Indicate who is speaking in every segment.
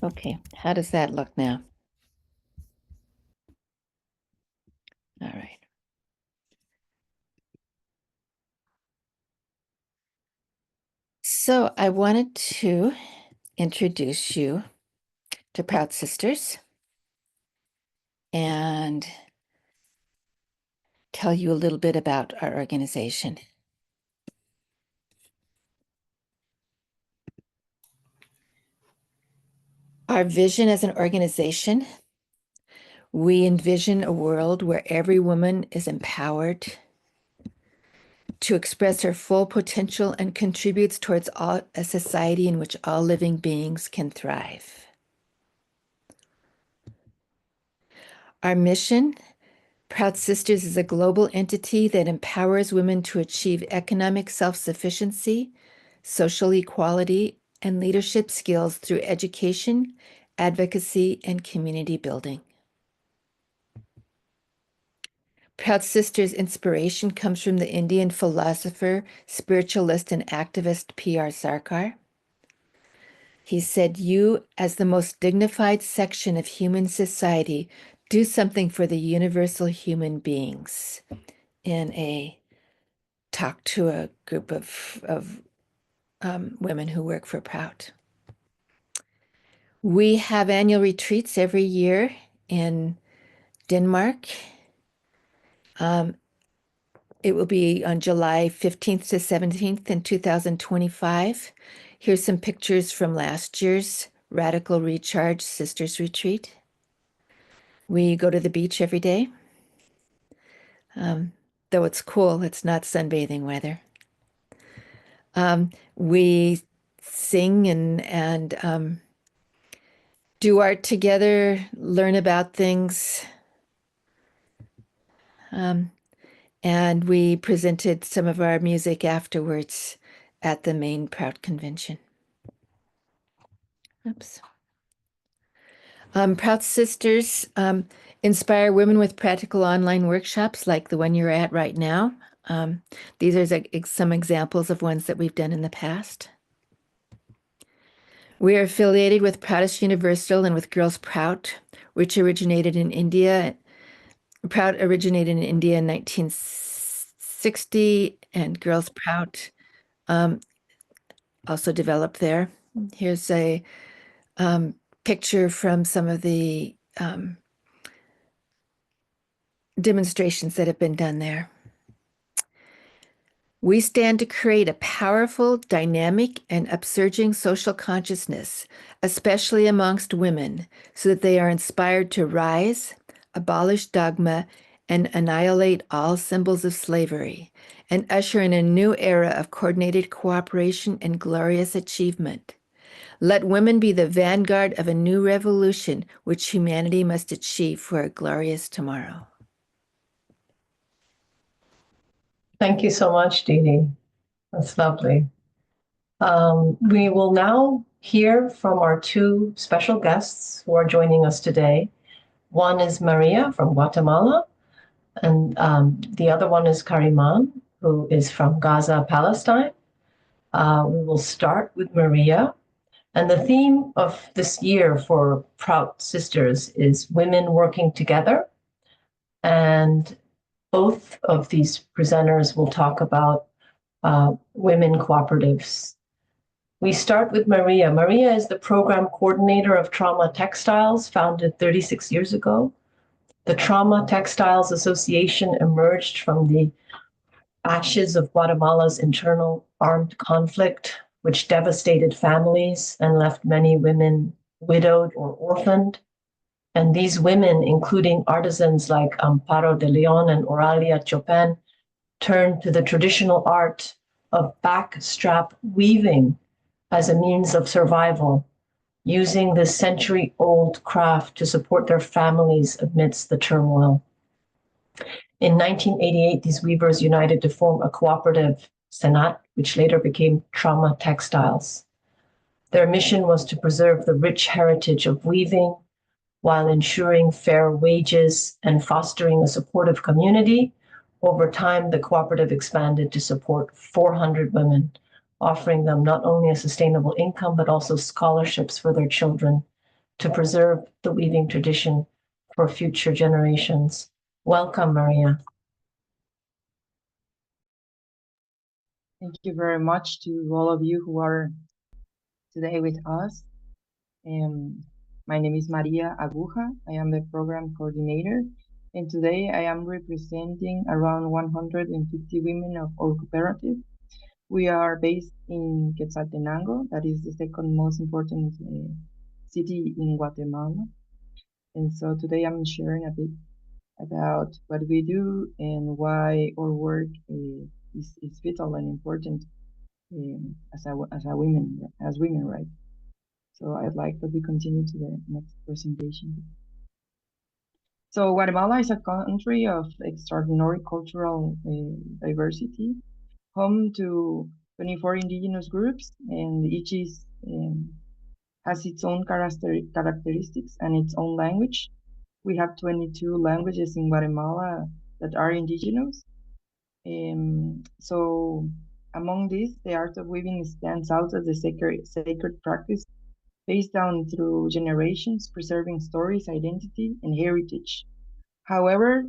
Speaker 1: Okay, how does that look now? All right. So I wanted to introduce you to Proud Sisters and tell you a little bit about our organization. Our vision as an organization, we envision a world where every woman is empowered to express her full potential and contributes towards a society in which all living beings can thrive. Our mission, Proud Sisters, is a global entity that empowers women to achieve economic self-sufficiency, social equality, and leadership skills through education, advocacy, and community building. Proud Sisters' inspiration comes from the Indian philosopher, spiritualist, and activist P.R. Sarkar. He said, "You, as the most dignified section of human society, do something for the universal human beings," in a talk to a group of women who work for Proud. We have annual retreats every year in Denmark. It will be on July 15th to 17th in 2025. Here's some pictures from last year's Radical Recharge Sisters Retreat. We go to the beach every day. Though it's cool, it's not sunbathing weather. We sing and do art together, learn about things. And we presented some of our music afterwards at the main Proud convention. Oops. Proud Sisters inspire women with practical online workshops like the one you're at right now. These are some examples of ones that we've done in the past. We are affiliated with Proudest Universal and with Girls Proud, which originated in India. Proud originated in India in 1960, and Girls Proud also developed there. Here's a picture from some of the demonstrations that have been done there. We stand to create a powerful, dynamic, and upsurging social consciousness, especially amongst women, so that they are inspired to rise, abolish dogma, and annihilate all symbols of slavery, and usher in a new era of coordinated cooperation and glorious achievement. Let women be the vanguard of a new revolution which humanity must achieve for a glorious tomorrow.
Speaker 2: Thank you so much, Dee Dee. That's lovely. We will now hear from our two special guests who are joining us today. One is Maria from Guatemala, and the other one is Karima, who is from Gaza, Palestine. We will start with Maria. And the theme of this year for Proud Sisters is women working together. And both of these presenters will talk about women cooperatives. We start with Maria. Maria is the program coordinator of Trauma Textiles, founded 36 years ago. The Trauma Textiles Association emerged from the ashes of Guatemala's internal armed conflict, which devastated families and left many women widowed or orphaned. And these women, including artisans like Amparo de Leon and Oralia Chopin, turned to the traditional art of backstrap weaving as a means of survival, using this century-old craft to support their families amidst the turmoil. In 1988, these weavers united to form a cooperative, Senat, which later became Trauma Textiles. Their mission was to preserve the rich heritage of weaving while ensuring fair wages and fostering a supportive community. Over time, the cooperative expanded to support 400 women, offering them not only a sustainable income, but also scholarships for their children to preserve the weaving tradition for future generations. Welcome, Maria.
Speaker 3: Thank you very much to all of you who are today with us. My name is Maria Aguja. I am the program coordinator, and today I am representing around 150 women of our cooperative. We are based in Quetzaltenango, that is the second most important city in Guatemala. And so today I'm sharing a bit about what we do and why our work is vital and important as women, right? So I'd like that we continue to the next presentation. So Guatemala is a country of extraordinary cultural diversity, home to 24 indigenous groups, and each has its own characteristics and its own language. We have 22 languages in Guatemala that are indigenous. So among these, the art of weaving stands out as a sacred practice passed down through generations, preserving stories, identity, and heritage. However,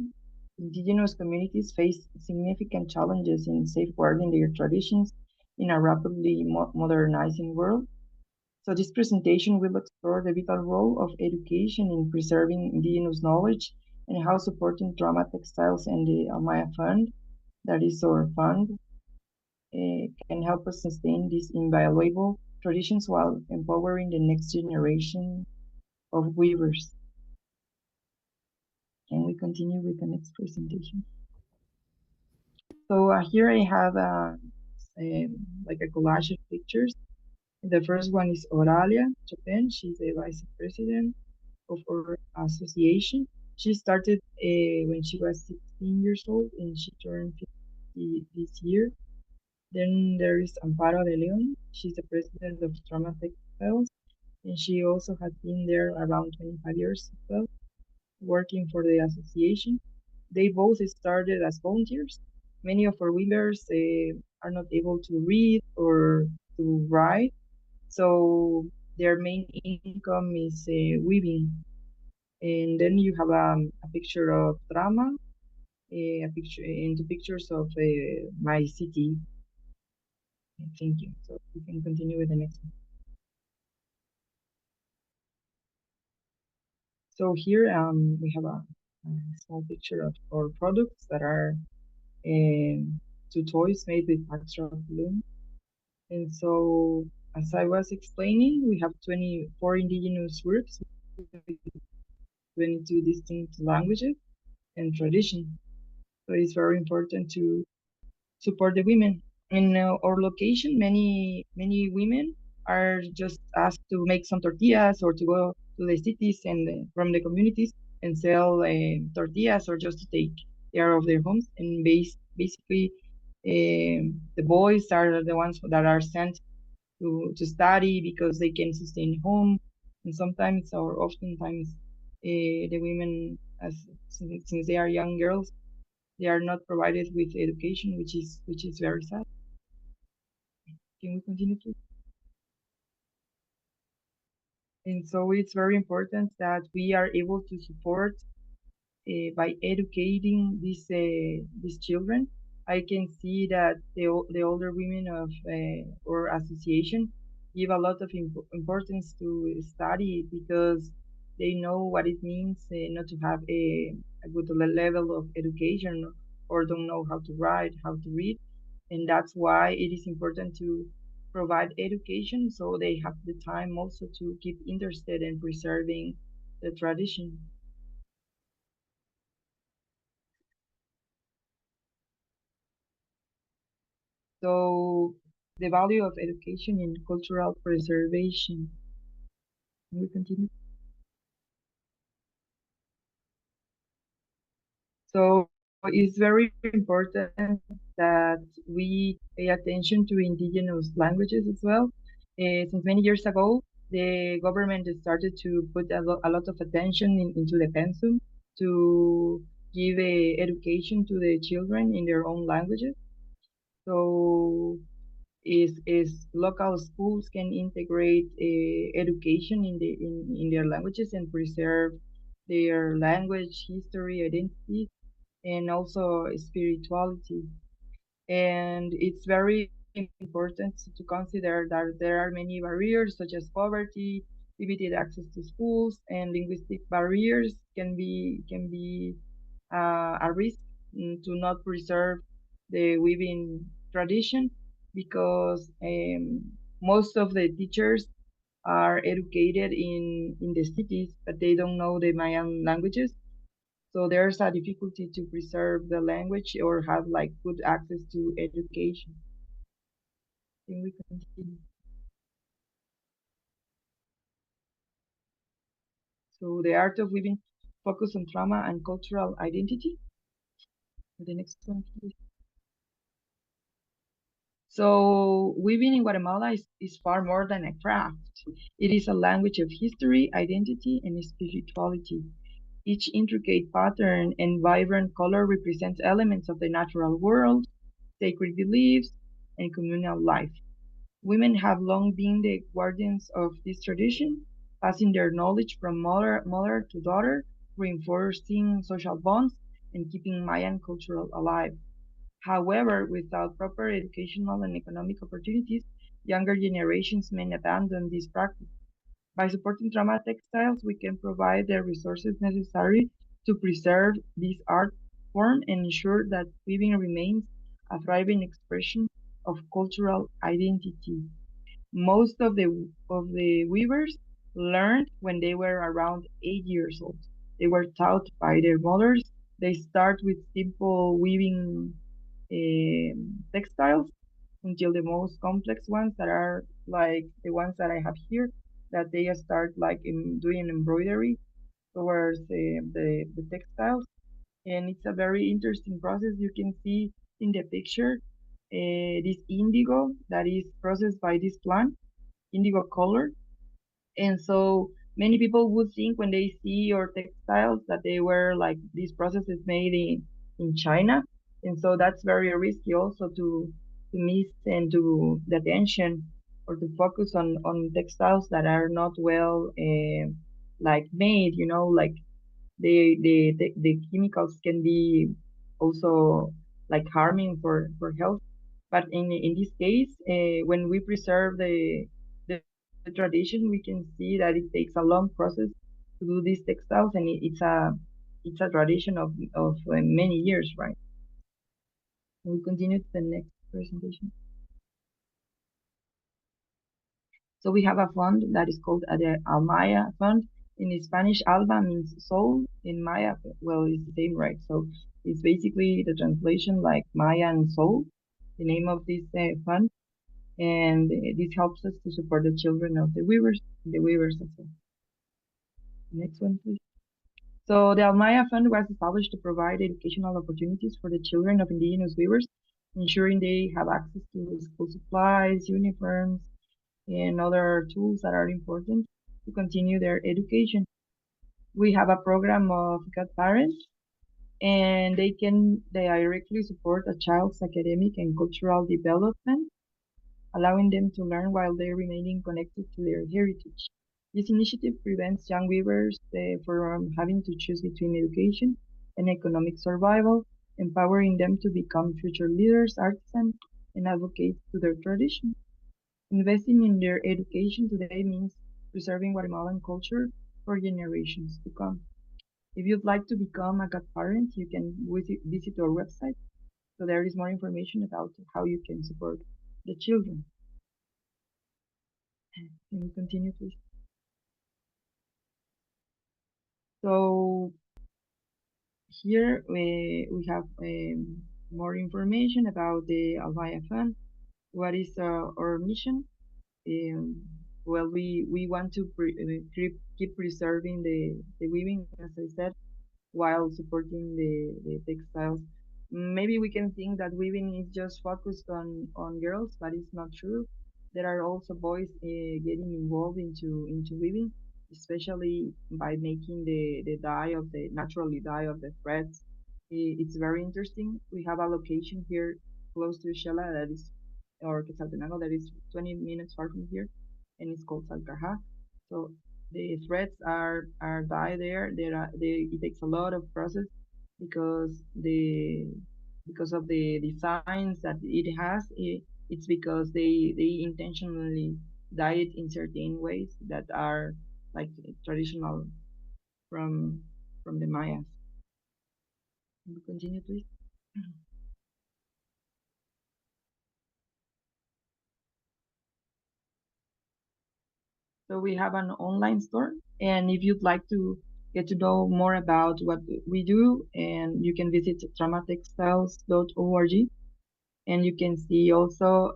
Speaker 3: indigenous communities face significant challenges in safeguarding their traditions in a rapidly modernizing world. So this presentation will explore the vital role of education in preserving indigenous knowledge and how supporting drama textiles and the Almaya Fund, that is our fund, can help us sustain these invaluable traditions while empowering the next generation of weavers. Can we continue with the next presentation? So here I have like a collage of pictures. The first one is Oralia Chopin. She's the vice president of our association. She started when she was 16 years old and she turned 50 this year. Then there is Amparo de Leon. She's the president of Drama Textiles, and she also has been there around 25 years as well, working for the association. They both started as volunteers. Many of our weavers are not able to read or to write, so their main income is weaving. And then you have a picture of drama, a picture and the pictures of my city. Thank you. So we can continue with the next one. So here we have a small picture of our products that are two toys made with abstract loom. And so, as I was explaining, we have 24 indigenous groups with 22 distinct languages and traditions. So it's very important to support the women. In our location, many women are just asked to make some tortillas or to go to the cities and from the communities and sell tortillas or just to take care of their homes. And basically, the boys are the ones that are sent to study because they can sustain home. And sometimes or oftentimes, the women, since they are young girls, they are not provided with education, which is very sad. Can we continue, please? And so it's very important that we are able to support by educating these children. I can see that the older women of our association give a lot of importance to study because they know what it means not to have a good level of education or don't know how to write, how to read. And that's why it is important to provide education so they have the time also to keep interested in preserving the tradition. So the value of education in cultural preservation. Can we continue? So it's very important that we pay attention to indigenous languages as well. Since many years ago, the government started to put a lot of attention into the pensum to give education to the children in their own languages. So is local schools can integrate education in their languages and preserve their language, history, identity, and also spirituality. And it's very important to consider that there are many barriers such as poverty, limited access to schools, and linguistic barriers can be a risk to not preserve the weaving tradition because most of the teachers are educated in the cities, but they don't know the Mayan languages. So there's a difficulty to preserve the language or have like good access to education. Can we continue? So the art of weaving focus on trauma and cultural identity. The next one, please. So weaving in Guatemala is far more than a craft. It is a language of history, identity, and spirituality. Each intricate pattern and vibrant color represents elements of the natural world, sacred beliefs, and communal life. Women have long been the guardians of this tradition, passing their knowledge from mother to daughter, reinforcing social bonds and keeping Mayan culture alive. However, without proper educational and economic opportunities, younger generations may abandon this practice. By supporting drama textiles, we can provide the resources necessary to preserve this art form and ensure that weaving remains a thriving expression of cultural identity. Most of the weavers learned when they were around 8 years old. They were taught by their mothers. They start with simple weaving textiles until the most complex ones that are like the ones that I have here, that they start like in doing embroidery towards the textiles. And it's a very interesting process. You can see in the picture this indigo that is processed by this plant, indigo color. And so many people would think when they see your textiles that they were like these processes made in China. And so that's very risky also to miss and to the attention or to focus on textiles that are not well like made, like the chemicals can be also like harming for health. But in this case, when we preserve the tradition, we can see that it takes a long process to do these textiles, and it's a tradition of many years, right? We continue to the next presentation. So we have a fund that is called the Almaya Fund. In Spanish, alma means soul. In Maya, well, it's the same, right? So it's basically the translation like Maya and soul, the name of this fund. And this helps us to support the children of the weavers as well. Next one, please. So the Almaya Fund was established to provide educational opportunities for the children of indigenous weavers, ensuring they have access to school supplies, uniforms, and other tools that are important to continue their education. We have a program of godparents, and they can directly support a child's academic and cultural development, allowing them to learn while they remaining connected to their heritage. This initiative prevents young weavers from having to choose between education and economic survival, empowering them to become future leaders, artisans, and advocates to their tradition. Investing in their education today means preserving Guatemalan culture for generations to come. If you'd like to become a godparent, you can visit our website. So there is more information about how you can support the children. Can we continue, please? So here we have more information about the Almaya Fund. What is our mission? Well, we want to keep preserving the weaving, as I said, while supporting the textiles. Maybe we can think that weaving is just focused on girls, but it's not true. There are also boys getting involved into weaving, especially by making the dye of the naturally dye of the threads. It's very interesting. We have a location here close to Shela that is or Quetzaltenango, that is 20 minutes far from here, and it's called Salcaja. So the threads are dyed there. It takes a lot of process because the because of the designs that it has. It's because they intentionally dye it in certain ways that are like traditional from the Mayas. Can you continue, please? So we have an online store, and if you'd like to get to know more about what we do, and you can visit tramatextiles.org, and you can see also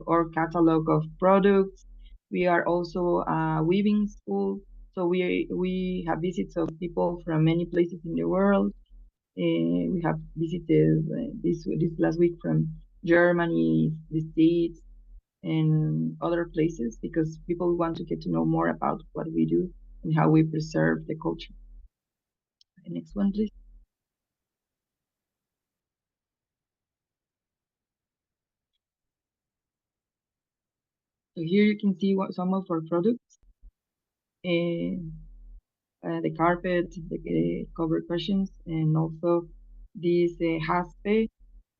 Speaker 3: our catalog of products. We are also a weaving school, so we have visits of people from many places in the world. We have visited this last week from Germany, the States, and other places because people want to get to know more about what we do and how we preserve the culture. The next one, please. So here you can see what some of our products, and the carpet, the cover cushions, and also this haspe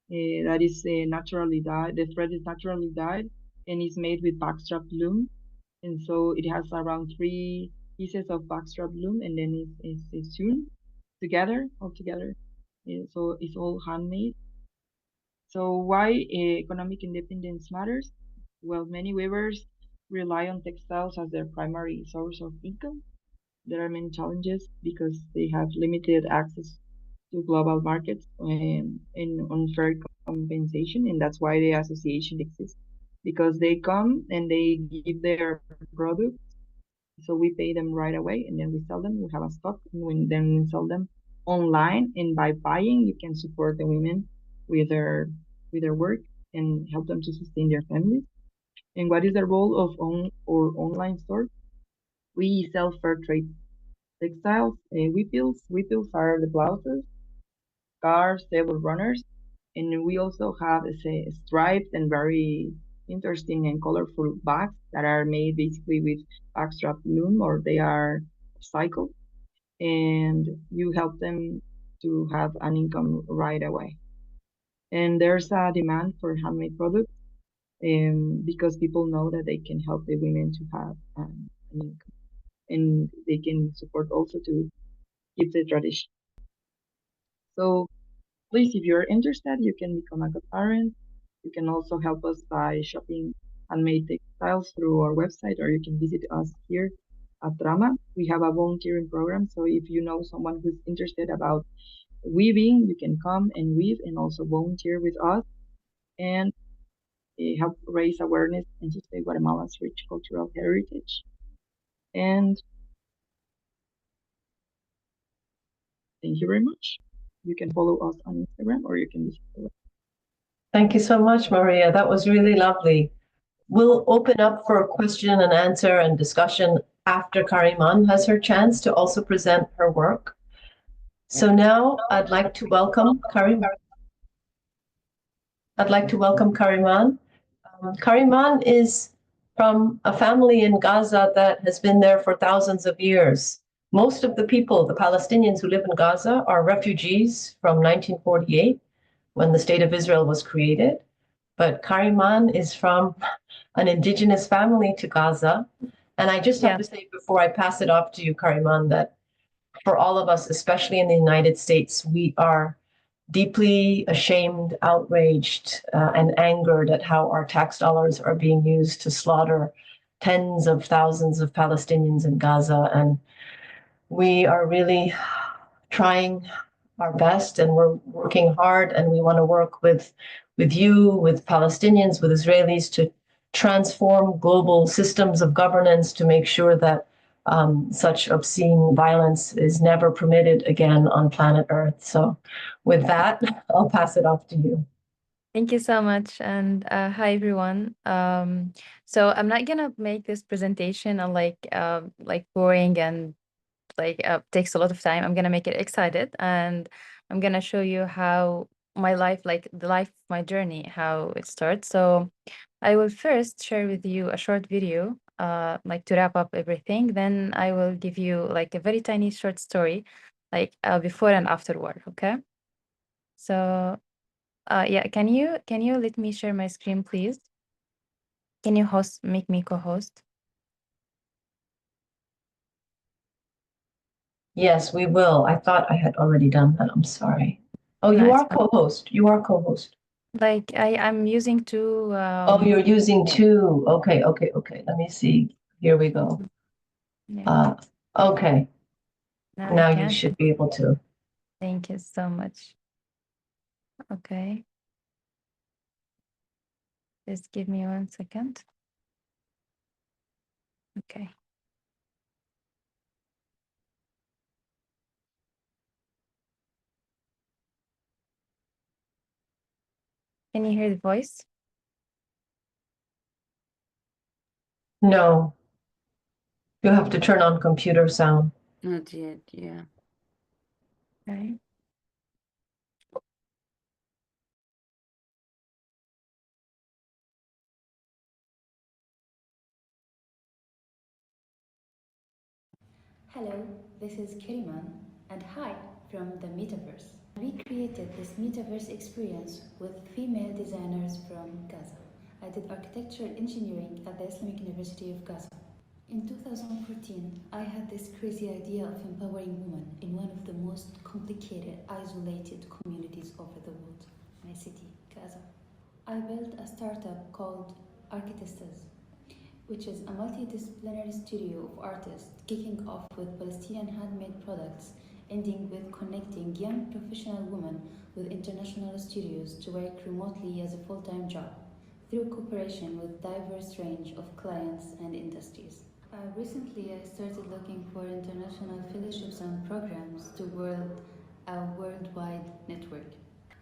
Speaker 3: that is naturally dyed. The thread is naturally dyed and is made with backstrap loom. And so it has around 3 pieces of backstrap loom, and then it's sewn together, all together. So it's all handmade. So why economic independence matters? Well, many weavers rely on textiles as their primary source of income. There are many challenges because they have limited access to global markets and unfair compensation, and that's why the association exists. Because they come and they give their products, so we pay them right away, and then we sell them. We have a stock, and then we sell them online. And by buying, you can support the women with their work and help them to sustain their families. And what is the role of online store? We sell fair trade textiles, weapils. Weapils are the blouses, scarves, table runners, and we also have striped and very interesting and colorful bags that are made basically with backstrap loom, or they are cycled, and you help them to have an income right away. And there's a demand for handmade products because people know that they can help the women to have an income, and they can support also to keep the tradition. So please, if you're interested, you can become a godparent. You can also help us by shopping handmade textiles through our website, or you can visit us here at Rama. We have a volunteering program, so if you know someone who's interested about weaving, you can come and weave and also volunteer with us and help raise awareness and sustain Guatemala's rich cultural heritage. And thank you very much. You can follow us on Instagram, or you can visit the website.
Speaker 2: Thank you so much, Maria. That was really lovely. We'll open up for question and answer and discussion after Kariman has her chance to also present her work. So now I'd like to welcome Kariman. Kariman is from a family in Gaza that has been there for thousands of years. Most of the people, the Palestinians who live in Gaza, are refugees from 1948 when the State of Israel was created. But Kariman is from an indigenous family to Gaza. And I just have to say before I pass it off to you, Kariman, that for all of us, especially in the United States, we are deeply ashamed, outraged, and angered at how our tax dollars are being used to slaughter tens of thousands of Palestinians in Gaza. And we are really trying our best, and we're working hard, and we want to work with you, with Palestinians, with Israelis, to transform global systems of governance to make sure that such obscene violence is never permitted again on planet Earth. So with that, I'll pass it off to you.
Speaker 4: Thank you so much. And hi, everyone. So I'm not going to make this presentation on like boring and takes a lot of time. I'm going to make it excited, and I'm going to show you how my life, like the life, my journey, how it starts. So I will first share with you a short video, like to wrap up everything. Then I will give you like a very tiny short story, like before and afterward. Okay. So yeah, can you let me share my screen, please? Can you make me co-host?
Speaker 2: Yes, we will. I thought I had already done that. I'm sorry. Oh,
Speaker 4: No,
Speaker 2: you
Speaker 4: it's
Speaker 2: are
Speaker 4: fine.
Speaker 2: co-host. You are co-host.
Speaker 4: Like I'm using two.
Speaker 2: Oh, you're using two. Okay, okay, okay. Let me see. Here we go.
Speaker 4: Yeah,
Speaker 2: Okay.
Speaker 4: no, I
Speaker 2: Now you
Speaker 4: can't.
Speaker 2: should be able to.
Speaker 4: Thank you so much. Okay, just give me 1 second. Okay. Can you hear the voice?
Speaker 2: No, you have to turn on computer sound.
Speaker 5: Not yet, yeah.
Speaker 4: Okay.
Speaker 6: Hello, this is Karima, and hi from the Metaverse. We created this Metaverse experience with female designers from Gaza. I did architectural engineering at the Islamic University of Gaza. In 2014, I had this crazy idea of empowering women in one of the most complicated, isolated communities over the world, my city, Gaza. I built a startup called Artisans, which is a multidisciplinary studio of artists, kicking off with Palestinian handmade products, ending with connecting young professional women with international studios to work remotely as a full-time job through cooperation with diverse range of clients and industries. Recently, I started looking for international fellowships and programs to build a worldwide network.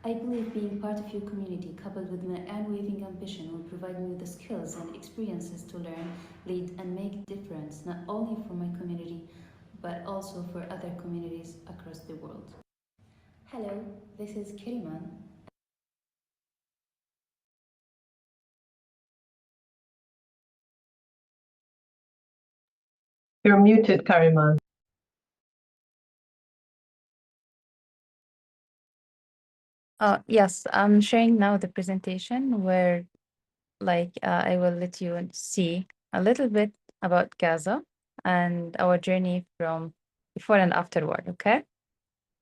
Speaker 6: I believe being part of your community, coupled with my unwavering ambition, will provide me with the skills and experiences to learn, lead, and make a difference not only for my community, but also for other communities across the world. Hello, this is Karima.
Speaker 2: You're muted, Karima.
Speaker 4: Yes, I'm sharing now the presentation where like I will let you see a little bit about Gaza and our journey from before and afterward, okay?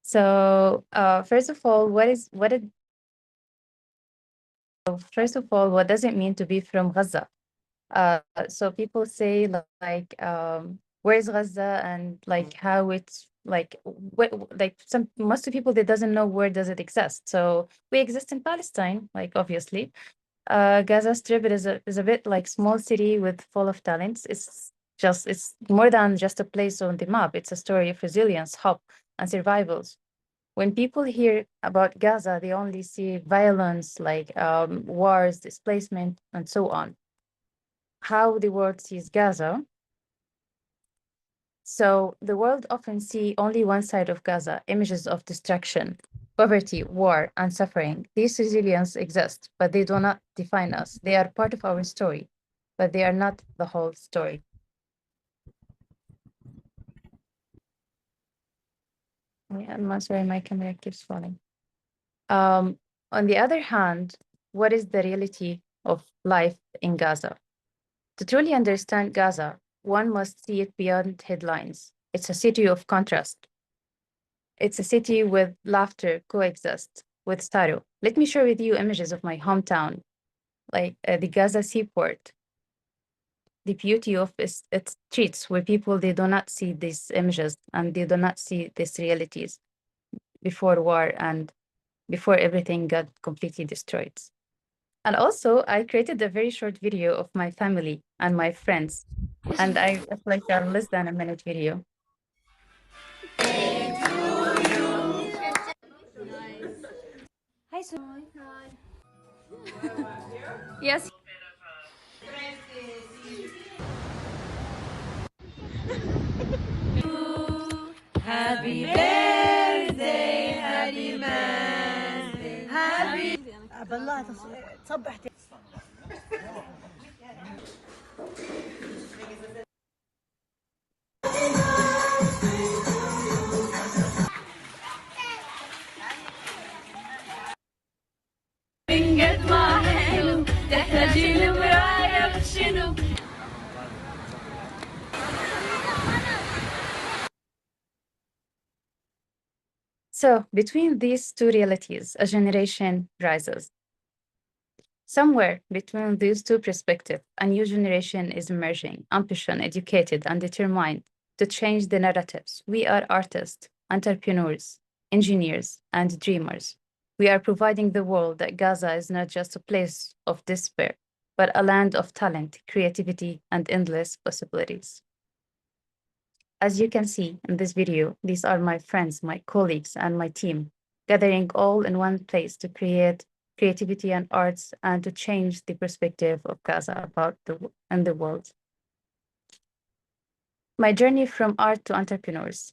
Speaker 4: So first of all, what does it mean to be from Gaza? So people say like where is Gaza and like how it's like like some most of people that doesn't know where does it exist. So we exist in Palestine, like obviously. Gaza Strip is a bit like small city with full of talents. It's more than just a place on the map. It's a story of resilience, hope, and survivals. When people hear about Gaza, they only see violence, like wars, displacement, and so on. How the world sees Gaza. So the world often see only one side of Gaza, images of destruction, poverty, war, and suffering. These resilience exist, but they do not define us. They are part of our story, but they are not the whole story. Yeah, I'm sorry, my camera keeps falling. On the other hand, what is the reality of life in Gaza? To truly understand Gaza, one must see it beyond headlines. It's a city of contrast. It's a city with laughter coexist with sorrow. Let me share with you images of my hometown, like the Gaza seaport, the beauty of its streets where people, they do not see these images and they do not see these realities before war and before everything got completely destroyed. And also, I created a very short video of my family and my friends, and it's like a less than a minute video. Hi, yes.
Speaker 7: Happy birthday, happy birthday,
Speaker 4: So between these two realities, a generation rises. Somewhere between these two perspectives, a new generation is emerging, ambitious, educated, and determined to change the narratives. We are artists, entrepreneurs, engineers, and dreamers. We are providing the world that Gaza is not just a place of despair, but a land of talent, creativity, and endless possibilities. As you can see in this video, these are my friends, my colleagues, and my team, gathering all in one place to create creativity and arts and to change the perspective of Gaza about the world. My journey from art to entrepreneurs.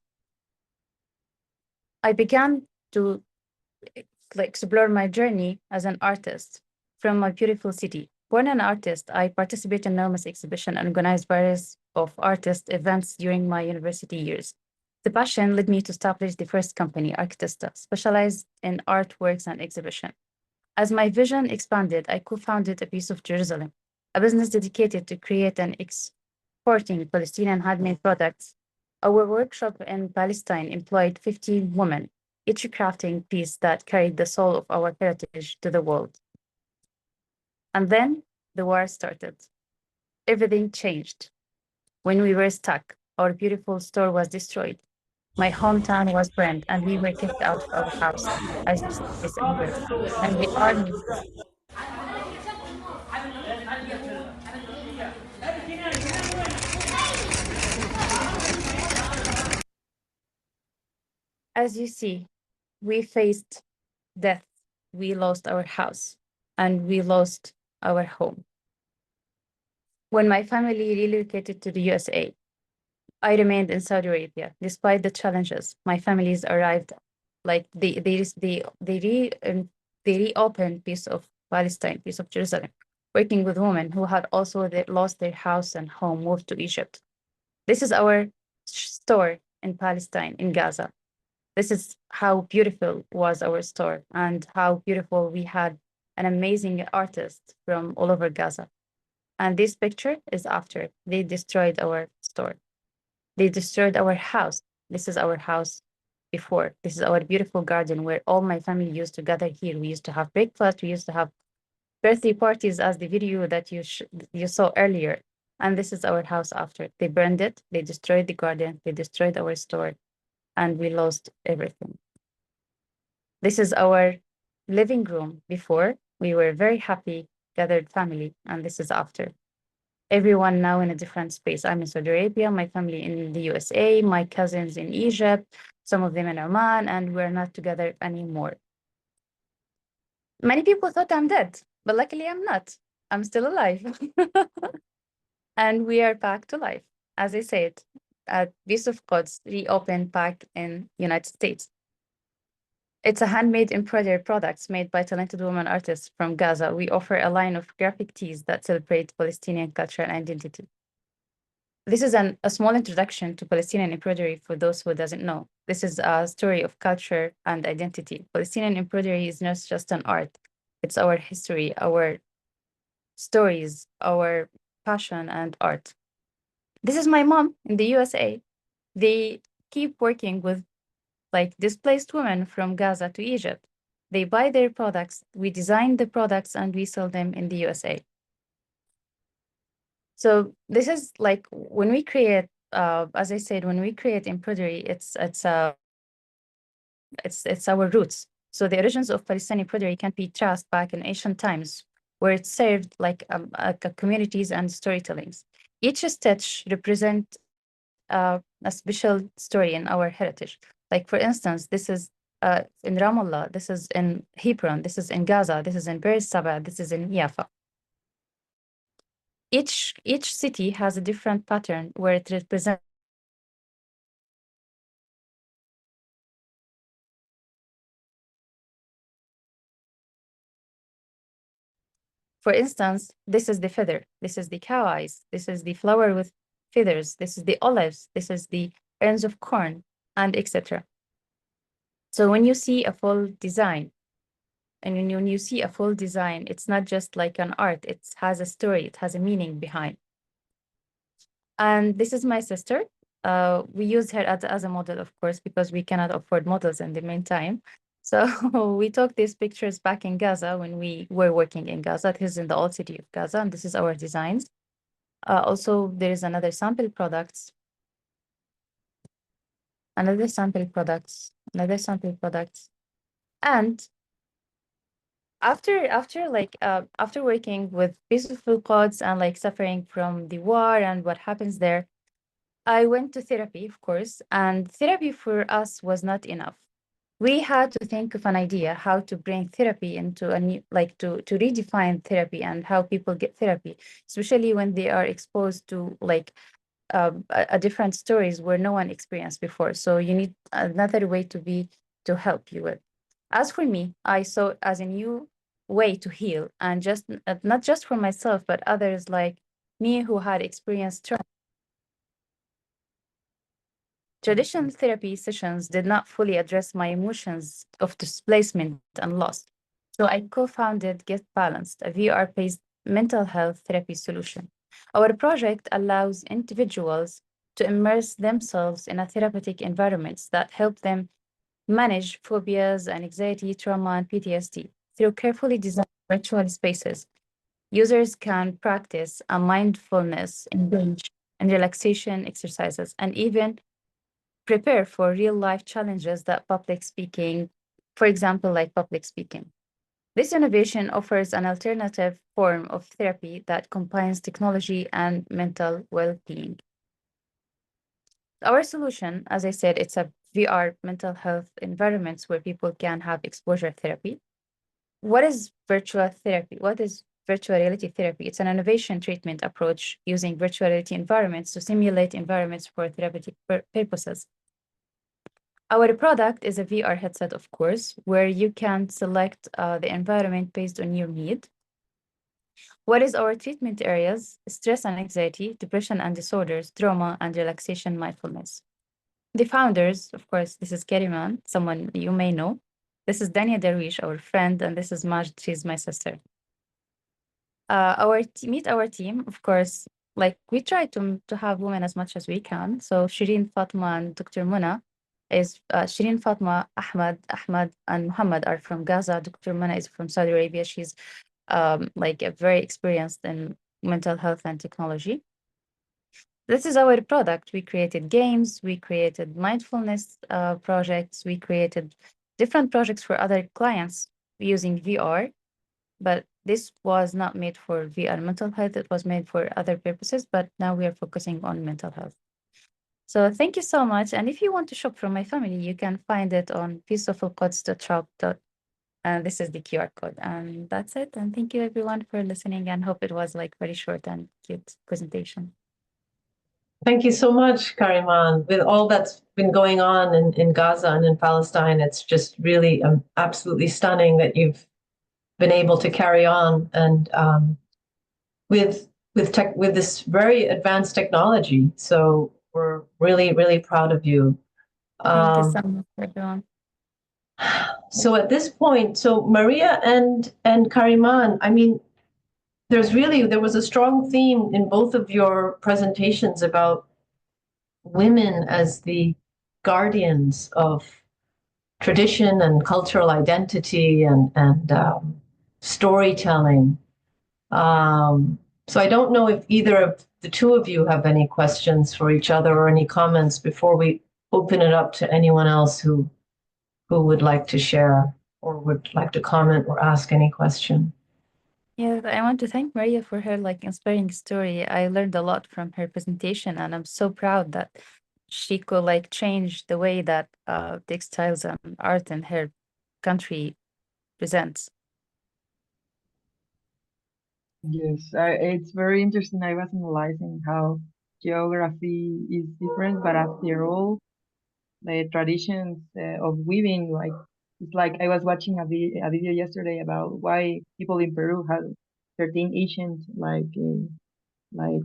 Speaker 4: I began to explore my journey as an artist from my beautiful city. Born an artist, I participated in enormous exhibition and organized various of artist events during my university years. The passion led me to establish the first company, Architecta, specialized in artworks and exhibition. As my vision expanded, I co-founded A Piece of Jerusalem, a business dedicated to create and exporting Palestinian handmade products. Our workshop in Palestine employed 50 women, each crafting a piece that carried the soul of our heritage to the world. And then the war started. Everything changed. When we were stuck, our beautiful store was destroyed. My hometown was burned, and we were kicked out of our house as immigrants. And the army. As you see, we faced death. We lost our house, and we lost our home. When my family relocated to the USA, I remained in Saudi Arabia. Despite the challenges, my families arrived, like they reopened piece of Palestine, piece of Jerusalem, working with women who had also lost their house and home, moved to Egypt. This is our store in Palestine, in Gaza. This is how beautiful was our store and how beautiful we had an amazing artist from all over Gaza. And this picture is after they destroyed our store. They destroyed our house. This is our house before. This is our beautiful garden where all my family used to gather here. We used to have breakfast. We used to have birthday parties, as the video that you saw earlier. And this is our house after. They burned it. They destroyed the garden. They destroyed our store. And we lost everything. This is our living room before. We were very happy, gathered family. And this is after. Everyone now in a different space. I'm in Saudi Arabia, my family in the USA, my cousins in Egypt, some of them in Oman, and we're not together anymore. Many people thought I'm dead, but luckily I'm not. I'm still alive. And we are back to life. As I said, at Piece of Quds reopened back in United States. It's a handmade embroidery products made by talented women artists from Gaza. We offer a line of graphic tees that celebrate Palestinian culture and identity. This is a small introduction to Palestinian embroidery for those who doesn't know. This is a story of culture and identity. Palestinian embroidery is not just an art. It's our history, our stories, our passion and art. This is my mom in the USA. They keep working with displaced women from Gaza to Egypt. They buy their products, we design the products, and we sell them in the USA. So this is like when we create, as I said, when we create embroidery, it's our roots. So the origins of Palestinian embroidery can be traced back in ancient times, where it served like communities and storytellings. Each stitch represents a special story in our heritage. Like for instance, this is in Ramallah, this is in Hebron, this is in Gaza, this is in Beer Saba, this is in Jaffa. Each city has a different pattern where it represents For instance, this is the feather, this is the cow eyes, this is the flower with feathers, this is the olives, this is the earns of corn, and etc. So when you see a full design, and when you see a full design, it's not just like an art, it has a story, it has a meaning behind. And this is my sister. We use her as a model, of course, because we cannot afford models in the meantime. So we took these pictures back in Gaza when we were working in Gaza. This is in the old city of Gaza, and this is our designs. Also, there is another sample products, another sample products, another sample products. And after working with peaceful cause and like suffering from the war and what happens there, I went to therapy, of course, and therapy for us was not enough. We had to think of an idea how to bring therapy into a new, like to redefine therapy and how people get therapy, especially when they are exposed to like a different stories where no one experienced before. So you need another way to help you with. As for me, I saw it as a new way to heal, and just not just for myself, but others like me who had experienced trauma. Traditional therapy sessions did not fully address my emotions of displacement and loss. So I co-founded Get Balanced, a VR-based mental health therapy solution. Our project allows individuals to immerse themselves in a therapeutic environments that help them manage phobias and anxiety, trauma, and PTSD. Through carefully designed virtual spaces, users can practice a mindfulness, engage in relaxation exercises, and even prepare for real life challenges that public speaking, for example, like public speaking. This innovation offers an alternative form of therapy that combines technology and mental well being. Our solution, as I said, it's a VR mental health environments where people can have exposure therapy. What is virtual therapy? What is virtual reality therapy? It's an innovation treatment approach using virtual reality environments to simulate environments for therapeutic purposes. Our product is a VR headset, of course, where you can select the environment based on your need. What is our treatment areas? Stress and anxiety, depression and disorders, trauma and relaxation mindfulness. The founders, of course, this is Karima, someone you may know. This is Dania Darwish, our friend, and this is Majd, she's my sister. Meet our team, of course, like we try to have women as much as we can. So Shireen, Fatma, and Dr. Muna is Shireen, Fatma, Ahmad, and Muhammad are from Gaza. Dr. Muna is from Saudi Arabia. She's like very experienced in mental health and technology. This is our product. We created games, we created mindfulness projects, we created different projects for other clients using VR, but this was not made for VR mental health. It was made for other purposes, but now we are focusing on mental health. So thank you so much. And if you want to shop from my family, you can find it on peacefulcodes.shop. And this is the QR code. And that's it. And thank you everyone for listening, and hope it was like very short and cute presentation.
Speaker 2: Thank you so much, Kariman. With all that's been going on in Gaza and in Palestine, it's just really absolutely stunning that you've been able to carry on and with this very advanced technology. So we're really, really proud of you.
Speaker 4: Thank you so much, everyone.
Speaker 2: So at this point, so Maria and Kariman, I mean, there was a strong theme in both of your presentations about women as the guardians of tradition and cultural identity and storytelling. So I don't know if either of the two of you have any questions for each other or any comments before we open it up to anyone else who would like to share or would like to comment or ask any question.
Speaker 4: Yeah, I want to thank Maria for her like inspiring story. I learned a lot from her presentation, and I'm so proud that she could like change the way that textiles and art in her country presents.
Speaker 3: Yes, it's very interesting. I was analyzing how geography is different, but after all, the traditions of weaving, like it's like I was watching a video yesterday about why people in Peru certain ancient like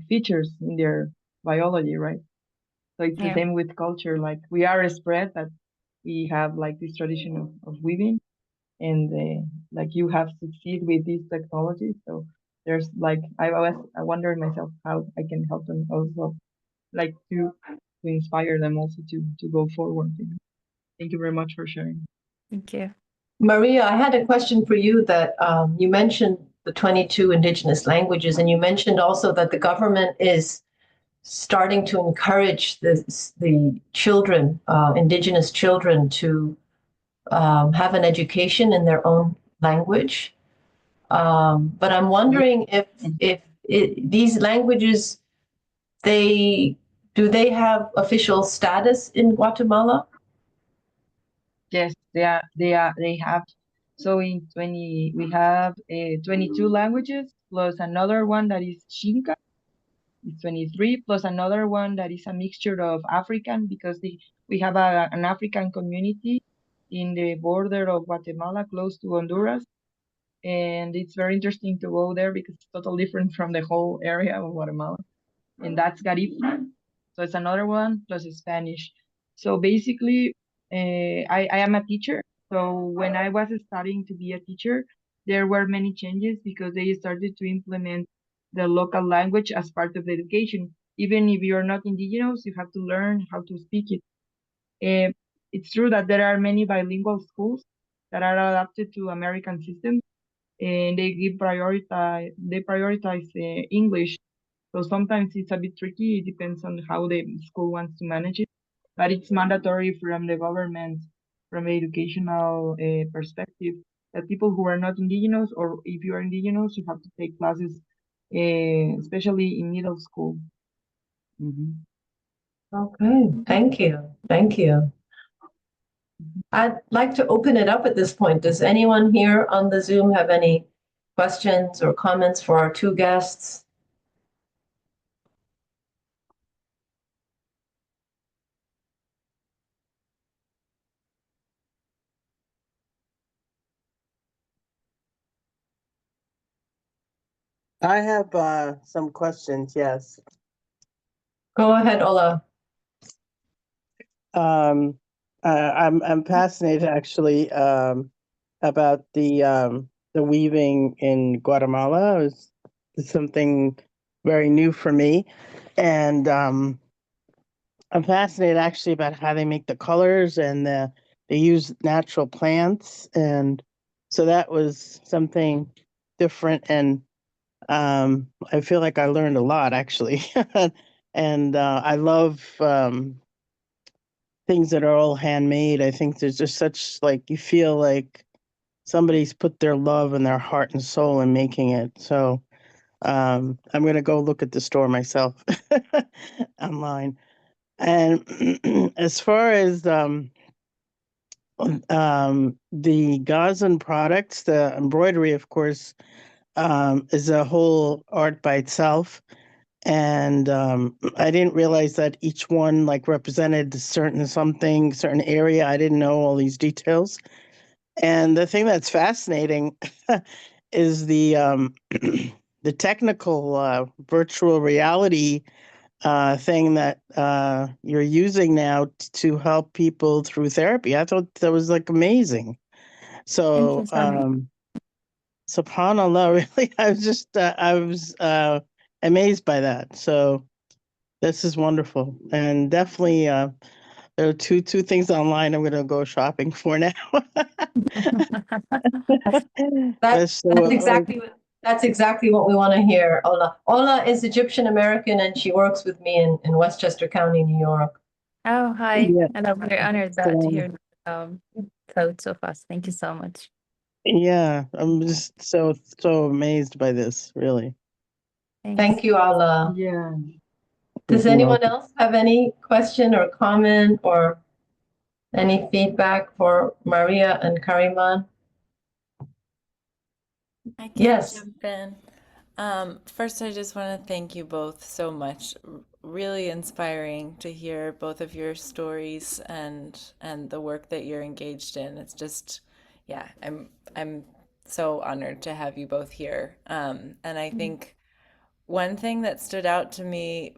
Speaker 3: features in their biology, right? So it's the
Speaker 4: Yeah.
Speaker 3: same with culture. Like we are a spread that we have like this tradition of weaving, and like you have succeed with this technology. So there's like I wonder myself how I can help them also, like to inspire them also to go forward. You know? Thank you very much for sharing.
Speaker 4: Thank you.
Speaker 2: Maria, I had a question for you that you mentioned the 22 indigenous languages, and you mentioned also that the government is starting to encourage the children, indigenous children, to have an education in their own language. But I'm wondering if these languages, do they have official status in Guatemala?
Speaker 3: Yes, they have. So in 20 we have 22 languages plus another one that is Xinca. It's 23 plus another one that is a mixture of African because we have an African community in the border of Guatemala close to Honduras. And it's very interesting to go there because it's totally different from the whole area of Guatemala. And that's Garifuna. So it's another one plus Spanish. So basically, I am a teacher. So when I was starting to be a teacher, there were many changes because they started to implement the local language as part of the education. Even if you're not indigenous, you have to learn how to speak it. Uh, it's true that there are many bilingual schools that are adapted to American systems, and they prioritize English. So sometimes it's a bit tricky. It depends on how the school wants to manage it, but it's mandatory from the government, from an educational perspective, that people who are not indigenous, or if you are indigenous, you have to take classes, especially in middle school. Mhm.
Speaker 2: Okay, thank you. Thank you. I'd like to open it up at this point. Does anyone here on the Zoom have any questions or comments for our two guests?
Speaker 5: I have some questions, yes.
Speaker 2: Go ahead, Ola.
Speaker 5: Um, I'm fascinated actually about the weaving in Guatemala. It's something very new for me, and I'm fascinated actually about how they make the colors and they use natural plants, and so that was something different, and I feel like I learned a lot actually, and I love things that are all handmade. I think there's just such like you feel like somebody's put their love and their heart and soul in making it. So I'm gonna go look at the store myself online. And as far as the Gazan products, the embroidery, of course, is a whole art by itself. And I didn't realize that each one like represented a certain area. I didn't know all these details. And the thing that's fascinating is the technical virtual reality thing that you're using now to help people through therapy. I thought that was like amazing.
Speaker 4: Thank you
Speaker 5: So
Speaker 4: so much.
Speaker 5: subhanallah, really, I was amazed by that. So this is wonderful, and definitely there are two things online I'm going to go shopping for now.
Speaker 2: That's
Speaker 5: So,
Speaker 2: that's exactly what we want to hear, Ola. Ola is Egyptian American and she works with me in Westchester County, New York.
Speaker 4: Oh, hi.
Speaker 5: yeah,
Speaker 4: And I'm very honored that to
Speaker 5: so,
Speaker 4: hear thoughts of us. Thank you so much.
Speaker 5: yeah, I'm just so amazed by this, really.
Speaker 4: Thanks.
Speaker 2: Thank you, Ola.
Speaker 3: Yeah.
Speaker 2: Does
Speaker 5: You're
Speaker 2: anyone
Speaker 5: welcome.
Speaker 2: else have any question or comment or any feedback for Maria and Karima?
Speaker 7: I can
Speaker 2: Yes.
Speaker 7: jump in. First, I just want to thank you both so much. Really inspiring to hear both of your stories and the work that you're engaged in. It's just, yeah, I'm so honored to have you both here. And I think one thing that stood out to me,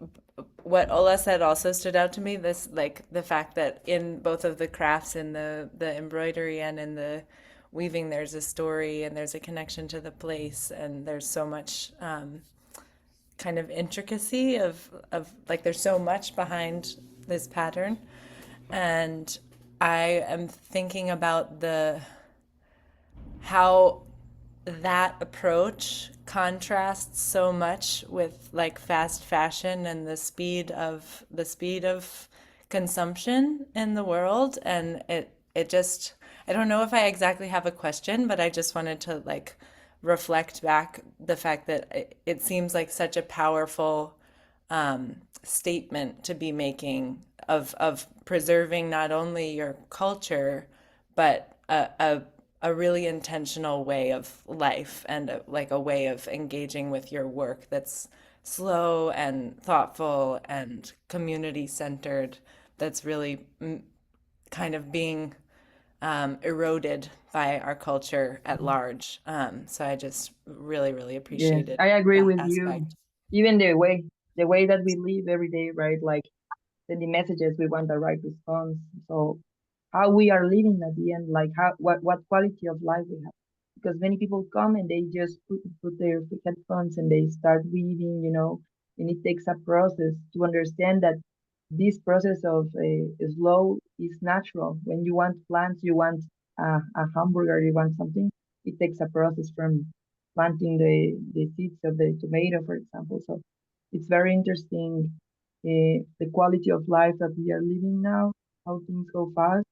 Speaker 7: what Ola said also stood out to me, this like the fact that in both of the crafts, in the embroidery and in the weaving, there's a story and there's a connection to the place, and there's so much kind of intricacy of like there's so much behind this pattern. And I am thinking about the how that approach contrasts so much with like fast fashion and the speed of consumption in the world. And it just, I don't know if I exactly have a question, but I just wanted to like reflect back the fact that it seems like such a powerful statement to be making of preserving not only your culture, but a really intentional way of life, and like a way of engaging with your work that's slow and thoughtful and community centered, that's really kind of being eroded by our culture at large. So I just really, really
Speaker 3: Yes,
Speaker 7: appreciated
Speaker 3: I agree
Speaker 7: that
Speaker 3: with you.
Speaker 7: aspect.
Speaker 3: Even the way that we live every day, right? Like sending messages, we want the right response. So how we are living at the end, like what quality of life we have. Because many people come and they just put their headphones and they start reading, and it takes a process to understand that this process of slow is natural. When you want plants, you want a hamburger, you want something, it takes a process from planting the seeds of the tomato, for example. So it's very interesting the quality of life that we are living now, how things go fast.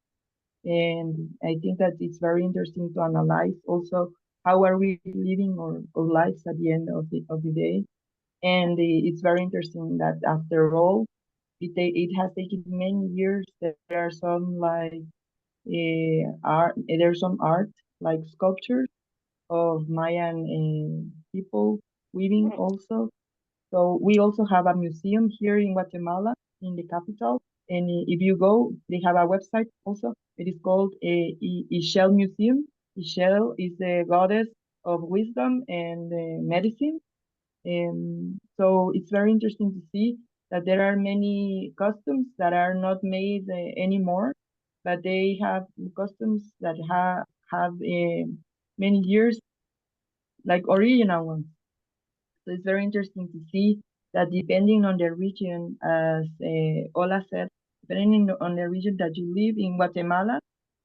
Speaker 3: And I think that it's very interesting to analyze also how are we living our lives at the end of the day. And it's very interesting that after all, it has taken many years. There are some like art. There's some art like sculptures of Mayan people weaving also. So we also have a museum here in Guatemala, in the capital. And if you go, they have a website also. It is called Ishel Museum. Ishel is the goddess of wisdom and medicine. So it's very interesting to see that there are many customs that are not made anymore, but they have customs that have many years, like original ones. So it's very interesting to see that depending on the region, as Ola said, depending on the region that you live in Guatemala,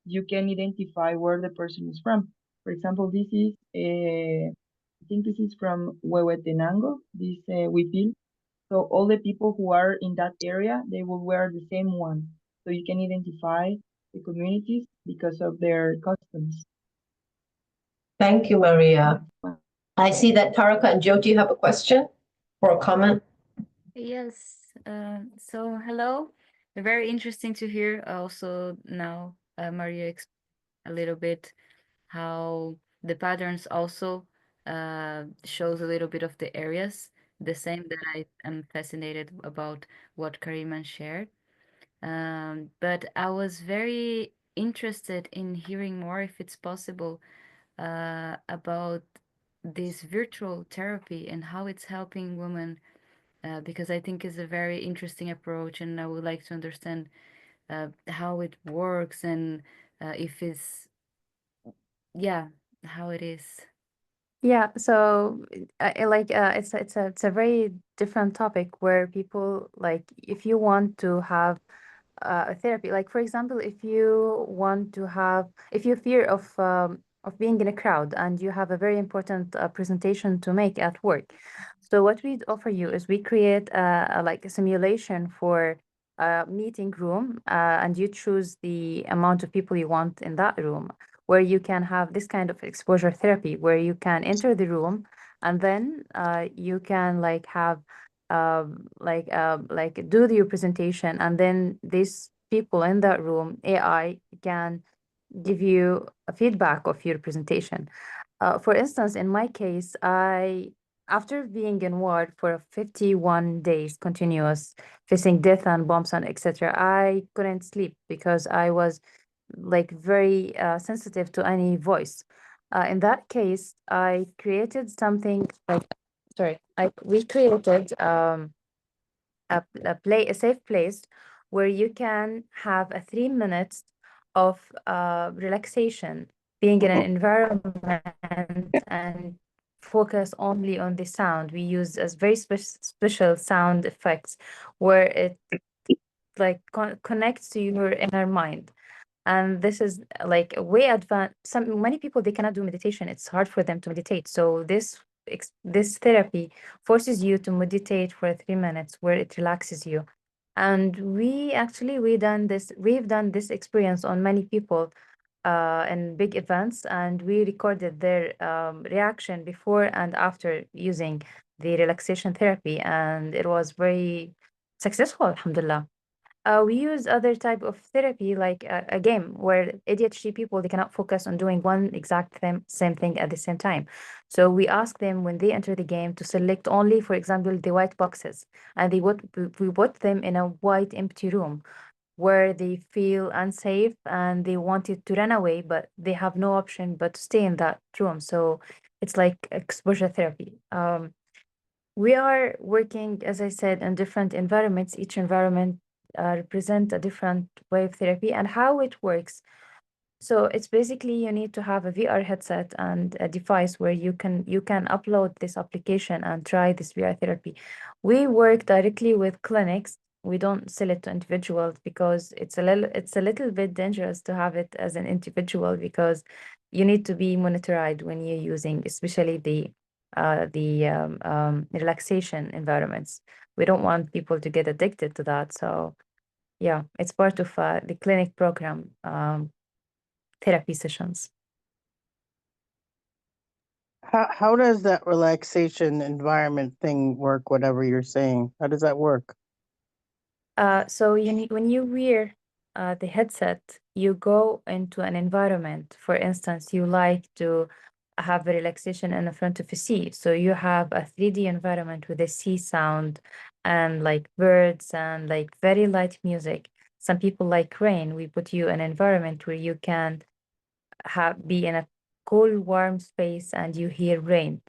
Speaker 3: you can identify where the person is from. For example, this is, I think this is from Huehuetenango, this huipil. So all the people who are in that area, they will wear the same one. So you can identify the communities because of their customs.
Speaker 2: Thank you, Maria. I see that Taraka and Jyoti have a question or a comment.
Speaker 4: Yes. So hello. Very interesting to hear also now, Maria explain a little bit how the patterns also shows a little bit of the areas. The same that I am fascinated about what Karima shared. But I was very interested in hearing more, if it's possible, about this virtual therapy and how it's helping women, because I think it's a very interesting approach, and I would like to understand how it works and if it's, yeah, how it is. Yeah, so it's a very different topic where people like if you want to have a therapy, like for example, if you fear of being in a crowd and you have a very important presentation to make at work. So what we offer you is we create like a simulation for a meeting room, and you choose the amount of people you want in that room, where you can have this kind of exposure therapy, where you can enter the room and then you can like have like do your presentation, and then these people in that room, AI, can give you a feedback of your presentation. For instance, in my case, after being in ward for 51 days continuous, facing death and bombs and etc., I couldn't sleep because I was like very sensitive to any voice. In that case, I created something like, sorry, we created a safe place where you can have a 3 minutes of relaxation, being in an environment and focus only on the sound. We use as very special sound effects where it like connects to your inner mind. And this is like way advanced. Many people, they cannot do meditation. It's hard for them to meditate. So this therapy forces you to meditate for 3 minutes where it relaxes you. And we've done this experience on many people in big events, and we recorded their reaction before and after using the relaxation therapy, and it was very successful, alhamdulillah. We use other type of therapy like a game where ADHD people, they cannot focus on doing one exact same thing at the same time. So we ask them when they enter the game to select only, for example, the white boxes, and we put them in a white empty room where they feel unsafe and they wanted to run away, but they have no option but to stay in that room. So it's like exposure therapy. We are working, as I said, in different environments. Each environment represent a different way of therapy and how it works. So it's basically you need to have a VR headset and a device where you can upload this application and try this VR therapy. We work directly with clinics. We don't sell it to individuals because it's a little bit dangerous to have it as an individual because you need to be monitored when you're using, especially the relaxation environments. We don't want people to get addicted to that. So yeah, it's part of the clinic program therapy sessions.
Speaker 5: How does that relaxation environment thing work, whatever you're saying? How does that work?
Speaker 4: So when you wear the headset, you go into an environment. For instance, you like to have a relaxation in the front of a sea. So you have a 3D environment with a sea sound and like birds and like very light music. Some people like rain. We put you in an environment where you can be in a cool, warm space and you hear rain.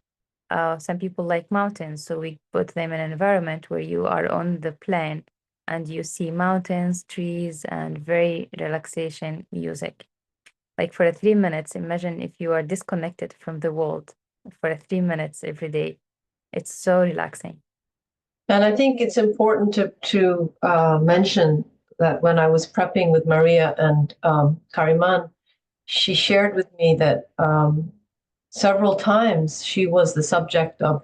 Speaker 4: Some people like mountains, so we put them in an environment where you are on the plain and you see mountains, trees, and very relaxation music. Like for 3 minutes, imagine if you are disconnected from the world for 3 minutes every day. It's so relaxing.
Speaker 2: And I think it's important to mention that when I was prepping with Maria and Kariman, she shared with me that several times she was the subject of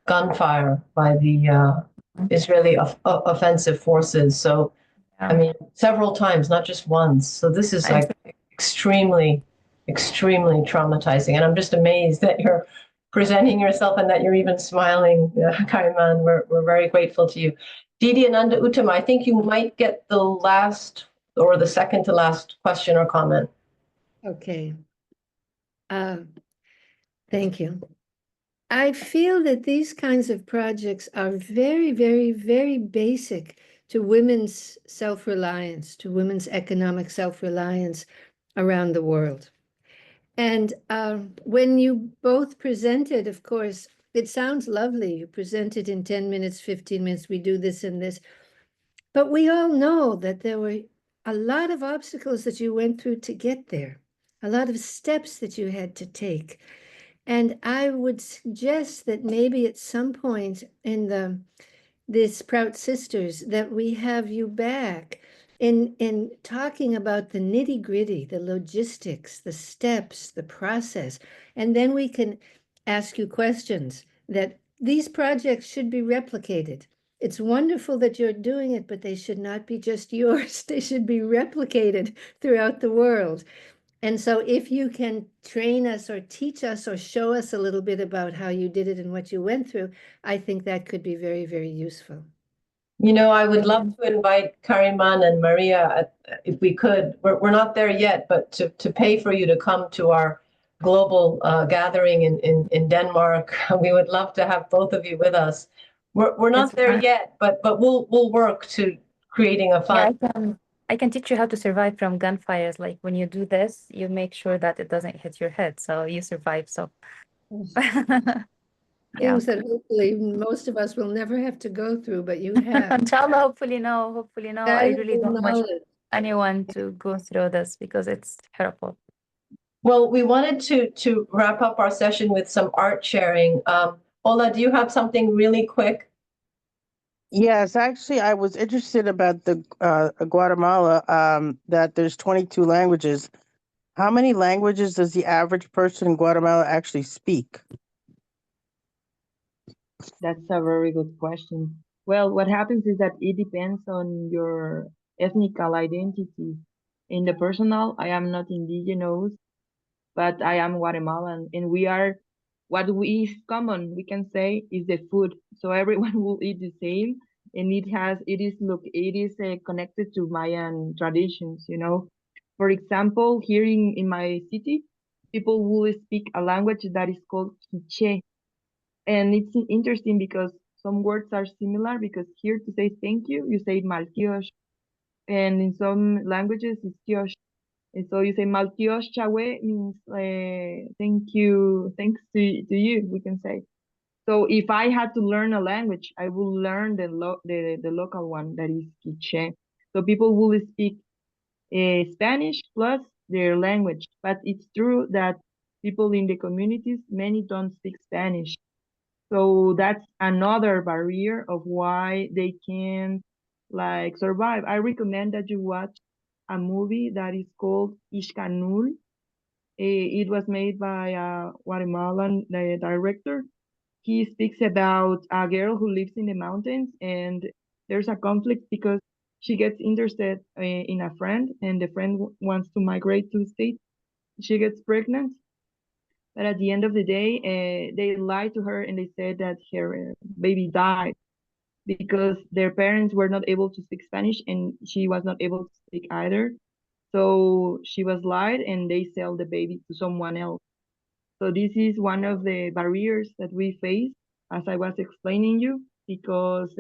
Speaker 2: gunfire by the Israeli offensive forces. So, I
Speaker 4: Yeah.
Speaker 2: mean, several times, not just once. So this is
Speaker 4: I'm
Speaker 2: like extremely, extremely traumatizing. And I'm just amazed that you're presenting yourself and that you're even smiling, Kaiman. We're very grateful to you. Didi Ananda Uttama, I think you might get the last or the second to last question or comment.
Speaker 1: Okay. Thank you. I feel that these kinds of projects are very, very, very basic to women's self-reliance, to women's economic self-reliance around the world. And when you both presented, of course, it sounds lovely. You presented in 10 minutes, 15 minutes, we do this and this. But we all know that there were a lot of obstacles that you went through to get there, a lot of steps that you had to take. And I would suggest that maybe at some point in the Sprout Sisters that we have you back in talking about the nitty-gritty, the logistics, the steps, the process, and then we can ask you questions that these projects should be replicated. It's wonderful that you're doing it, but they should not be just yours. They should be replicated throughout the world. And so if you can train us or teach us or show us a little bit about how you did it and what you went through, I think that could be very, very useful.
Speaker 2: You know, I would love to invite Kariman and Maria, if we could. We're not there yet, but to pay for you to come to our global gathering in Denmark. We would love to have both of you with us. We're not
Speaker 4: That's
Speaker 2: there
Speaker 4: fine.
Speaker 2: yet, but we'll work to creating a
Speaker 4: Yeah,
Speaker 2: fund.
Speaker 4: I can teach you how to survive from gunfires. Like when you do this, you make sure that it doesn't hit your head, so you survive. So yeah.
Speaker 8: Things that hopefully most of us will never have to go through, but you have.
Speaker 4: Inshallah, hopefully no, hopefully no. I really
Speaker 8: Valuable
Speaker 4: don't wish
Speaker 8: knowledge.
Speaker 4: anyone to go through this because it's terrible.
Speaker 2: Well, we wanted to wrap up our session with some art sharing. Ola, do you have something really quick?
Speaker 5: Yes, actually, I was interested about the Guatemala, that there's 22 languages. How many languages does the average person in Guatemala actually speak?
Speaker 3: That's a very good question. Well, what happens is that it depends on your ethnical identity. In the personal, I am not indigenous, but I am Guatemalan, and we are what we is common, we can say, is the food. So everyone will eat the same, and it is connected to Mayan traditions. For example, here in my city, people will speak a language that is called Quiche, and it's interesting because some words are similar because here to say thank you, you say maltiosh, and in some languages it's tiosh. And so you say maltiosh chawe means thank you, thanks to you, we can say. So if I had to learn a language, I will learn the local one that is Quiche. So people will speak Spanish plus their language, but it's true that people in the communities, many don't speak Spanish. So that's another barrier of why they can like survive. I recommend that you watch a movie that is called Ishkanul. It was made by a Guatemalan director. He speaks about a girl who lives in the mountains, and there's a conflict because she gets interested in a friend, and the friend wants to migrate to the state. She gets pregnant, but at the end of the day, they lied to her and they said that her baby died because their parents were not able to speak Spanish and she was not able to speak either. So she was lied and they sell the baby to someone else. So this is one of the barriers that we face, as I was explaining you, because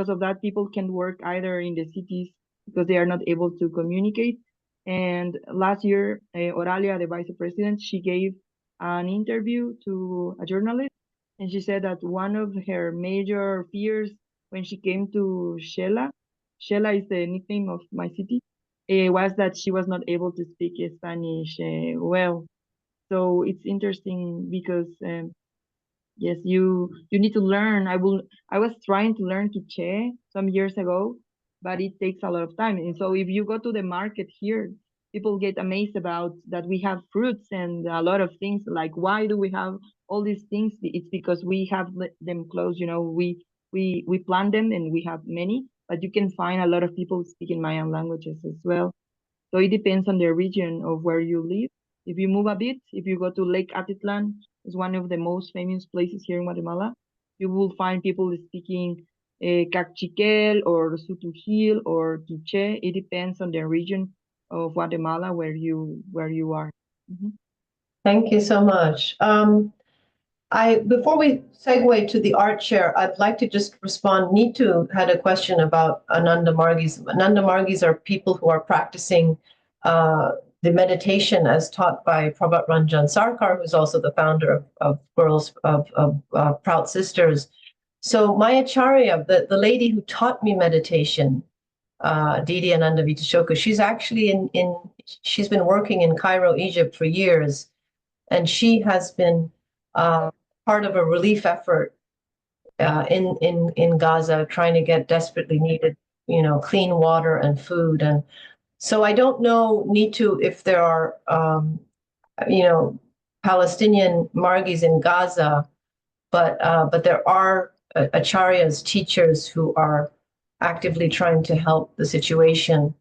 Speaker 3: of that, people can work either in the cities because they are not able to communicate. And last year, Oralia, the vice president, she gave an interview to a journalist, and she said that one of her major fears when she came to Shela is the nickname of my city, was that she was not able to speak Spanish well. So it's interesting because yes, you need to learn. I was trying to learn Quiche some years ago, but it takes a lot of time. And so if you go to the market here, people get amazed about that we have fruits and a lot of things. Like, why do we have all these things? It's because we have let them close. We plant them and we have many, but you can find a lot of people speaking Mayan languages as well. So it depends on the region of where you live. If you move a bit, if you go to Lake Atitlan, it's one of the most famous places here in Guatemala, you will find people speaking Cachiquel or Sutujil or Quiche. It depends on the region of Guatemala where you are. Mhm.
Speaker 2: Thank you so much. Before we segue to the art share, I'd like to just respond. Neetu had a question about Ananda Margis. Ananda Margis are people who are practicing the meditation as taught by Prabhat Ranjan Sarkar, who's also the founder of Girls of Proud Sisters. So my acharya, the lady who taught me meditation, Didi Ananda Vitashoka, she's actually she's been working in Cairo, Egypt for years, and she has been part of a relief effort in Gaza, trying to get desperately needed, clean water and food. And so I don't know, Neetu, if there are, Palestinian Margis in Gaza, but there are acharyas, teachers who are actively trying to help the situation.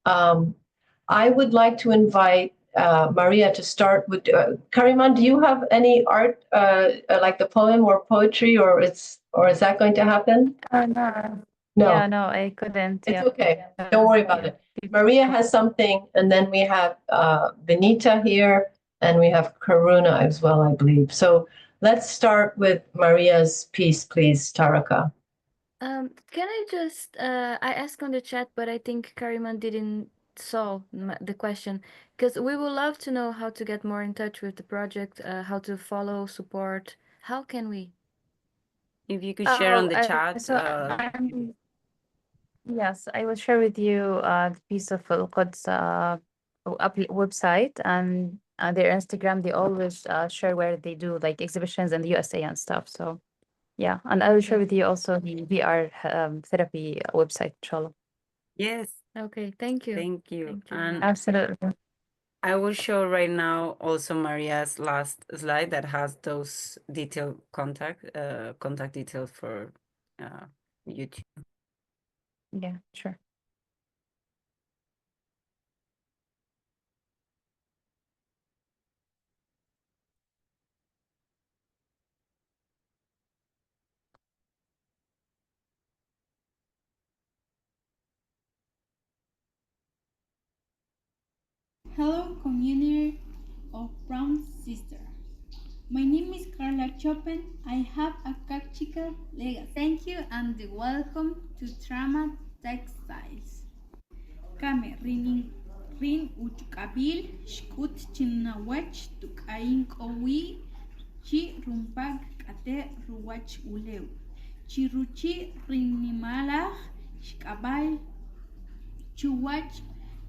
Speaker 2: I would like to invite Maria to start with. Karima, do you have any art, like the poem or poetry, or is that going to happen?
Speaker 4: No.
Speaker 2: No.
Speaker 4: Yeah, no, I couldn't.
Speaker 2: It's
Speaker 4: Yeah.
Speaker 2: okay. Don't worry about it. Maria has something, and then we have Benita here, and we have Karuna as well, I believe. So let's start with Maria's piece, please, Taraka.
Speaker 4: Can I just I asked on the chat, but I think Karima didn't saw the question, because we would love to know how to get more in touch with the project, how to follow, support. How can we?
Speaker 9: If you could share on
Speaker 4: Oh,
Speaker 9: the chat,
Speaker 4: so yes, I will share with you the piece of Al-Quds website and their Instagram. They always share where they do like exhibitions in the USA and stuff. So yeah, and I will share
Speaker 8: Okay.
Speaker 4: with you also the VR therapy website, inshallah.
Speaker 9: yes,
Speaker 4: Okay, thank you.
Speaker 9: thank you.
Speaker 4: Thank you.
Speaker 9: And
Speaker 4: Absolutely.
Speaker 9: I will show right now also Maria's last slide that has those detailed contact details for YouTube.
Speaker 4: Yeah, sure.
Speaker 10: Hello, community of Brown Sisters. My name is Carla Chopin. I have a practical legacy. Thank you and welcome to Trama Textiles. Kame rin uchkabil shkut chinawach tukain kowi chi rumpag kate ruwach uleu. Chiruchi rinimalach shkabal chuwach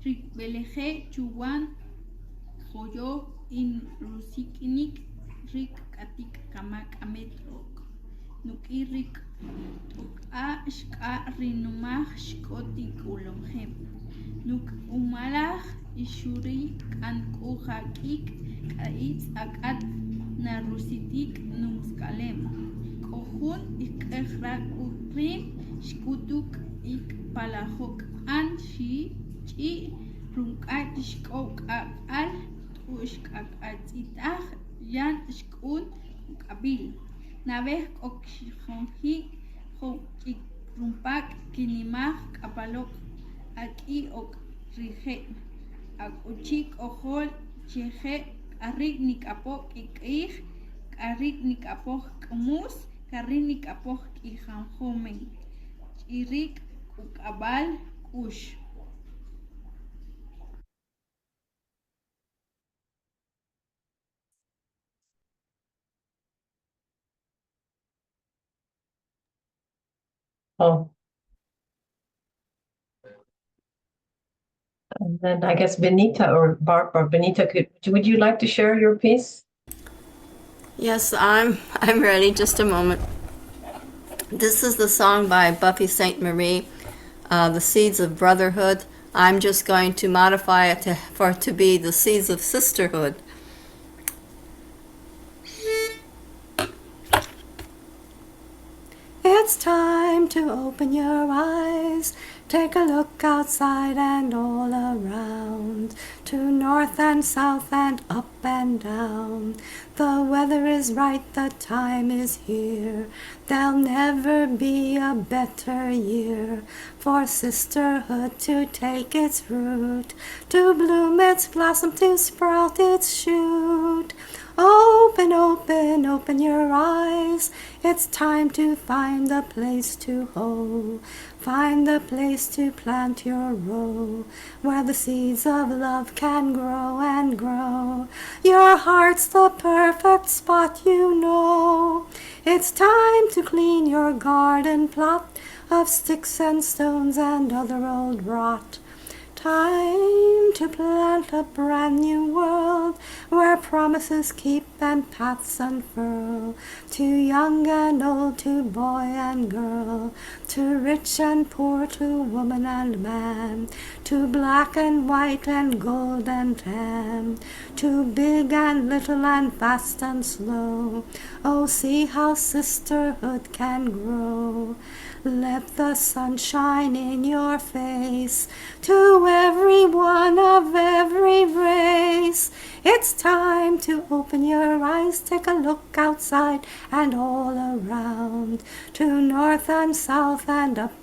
Speaker 10: rikbeleje chuwan Joyo in rusikinik rik katik kamak ametrok. Nuki rik a shka rinumach shkotik ulomhem. Nuk umalach ishuri kan kuhakik kaitz akat na rusitik numskalem. Kohun ikechrak ukrim shkutuk ik palahok an shi chi runkat shkok al ushkakatzitach yan shkun kabil. Naveh okshonji hokik rumpak kinimach kapalok aki ok rije. Ak uchik ojol cheje arik nikapok ikich arik nikapok kamus karik nikapok ijanjomen. Irik ukabal kush.
Speaker 2: Oh, and then I guess Benita or Barbara. Benita, would you like to share your piece?
Speaker 11: Yes, I'm ready. Just a moment. This is the song by Buffy St. Marie, The Seeds of Brotherhood. I'm just going to modify it for it to be The Seeds of Sisterhood. It's time to open your eyes. Take a look outside and all around, to north and south and up and down. The weather is right, the time is here. There'll never be a better year for sisterhood to take its root, to bloom its blossom, to sprout its shoot. Open, open, open your eyes. It's time to find the place to hoe. Find the place to plant your row, where the seeds of love can grow and grow. Your heart's the perfect spot, you know. It's time to clean your garden plot of sticks and stones and other old rot. Time to plant a brand new world where promises keep and paths unfurl, to young and old, to boy and girl, to rich and poor, to woman and man, to black and white and gold and tan, to big and little and fast and slow. Oh, see how sisterhood can grow. Let the sun shine in your face, to everyone of every race. It's time to open your eyes, take a look outside and all around, to north and south and up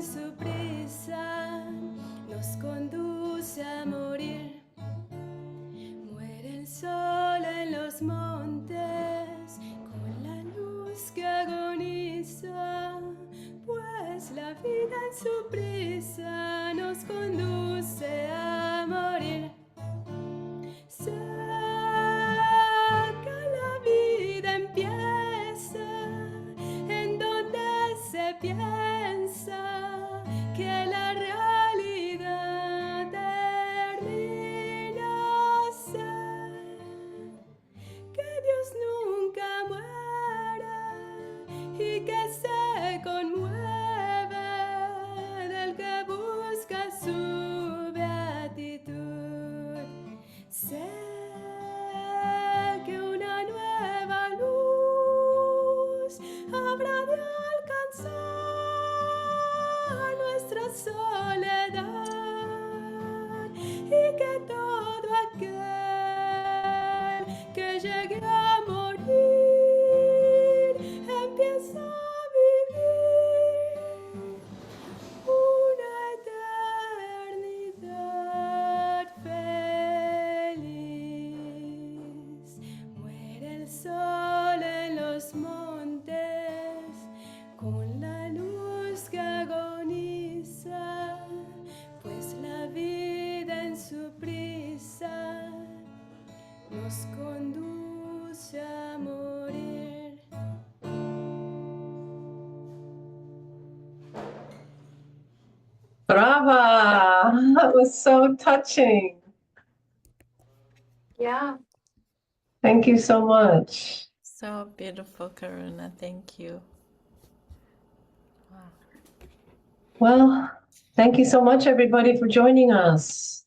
Speaker 11: en su prisa nos conduce a morir. Muere el sol en los montes con la luz que agoniza, pues la vida en su prisa nos conduce a morir. Saca la vida empieza en donde se piensa que la realidad termina ser que Dios nunca muere y que se conmueve del que busca su beatitud. Sé que una nueva luz habrá de alcanzar nuestra soledad y que todo aquel que llegue a morir empieza a vivir una eternidad feliz. Muere el sol en los montes con la luz que agoniza, pues la vida en su prisa nos conduce a morir.
Speaker 2: Brava! That was so touching.
Speaker 4: Yeah.
Speaker 2: Thank you so much.
Speaker 7: So beautiful, Karuna. Thank you. Wow.
Speaker 2: Well, thank you so much, everybody, for joining us.